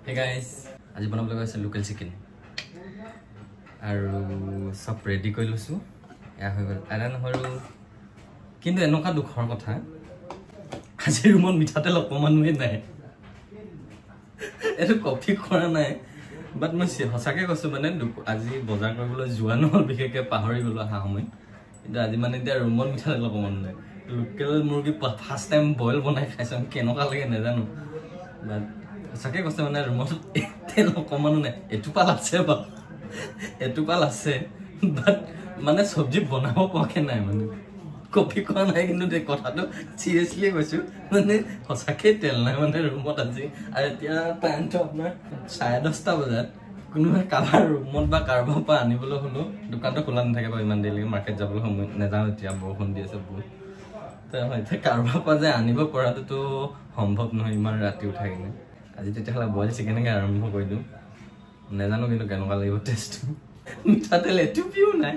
Hey guys, আজি বনাবলৈ গৈছে লোকেল চিকেন আৰু সব ৰেডি কৰি লৈছো এয়া হৈ গল আদা নহৰু কিন্তু এনেকা দুখৰ কথা আজি ৰুমত মিঠাতেল অকমানুৱে নাই এটো কফি কৰা নাই বাট মই হসাকে কৈছো মানে আজি বজাৰ কৰিবলৈ যোৱা নহল বিশেষকে পাহৰি গলো হা সময় কিন্তু আজি মানে এতিয়া ৰুমত মিঠাতেল অকমান নাই লোকেল মুৰ্গী ফাৰ্স্ট টাইম বইল বনাই খাইছম কেনকা লাগে নাজানো বাট সকে কৈছে মানে ৰুমত তেল অকমানো নাই এটুপাল আছে বাট মানে সবজি বনাব পকে নাই মানে কফি কৰা নাই কিন্তু দে কথাটো সিৰিয়াসলি কৈছো মানে সঁচাকে তেল নাই মানে ৰুমত আজি আৰু এতিয়া টাইমটো আপোনাৰ 10:30 বজাত কোনোবা কাবাৰ ৰুমত বা কাৰবাৰ পৰা আনিবলৈ হলো দোকানটো খোলা নাথাকে বা ইমান দেৰিলৈকে মাৰ্কেট যাবলৈ সময় নেযাওঁ এতিয়া বৰষুণ দি আছে বহুত তো কাৰবাৰ পৰা যে আনিব পৰাটো সম্ভৱ নহয় ইমান ৰাতি উঠাই কিনে আজি তেতিয়াহ'লে বইল চিকেনকে আৰম্ভ কৰি দিওঁ নেজানো কিন্তু কেনেকুৱা লাগিব টেষ্টটো মিঠাতেল এটুপিও নাই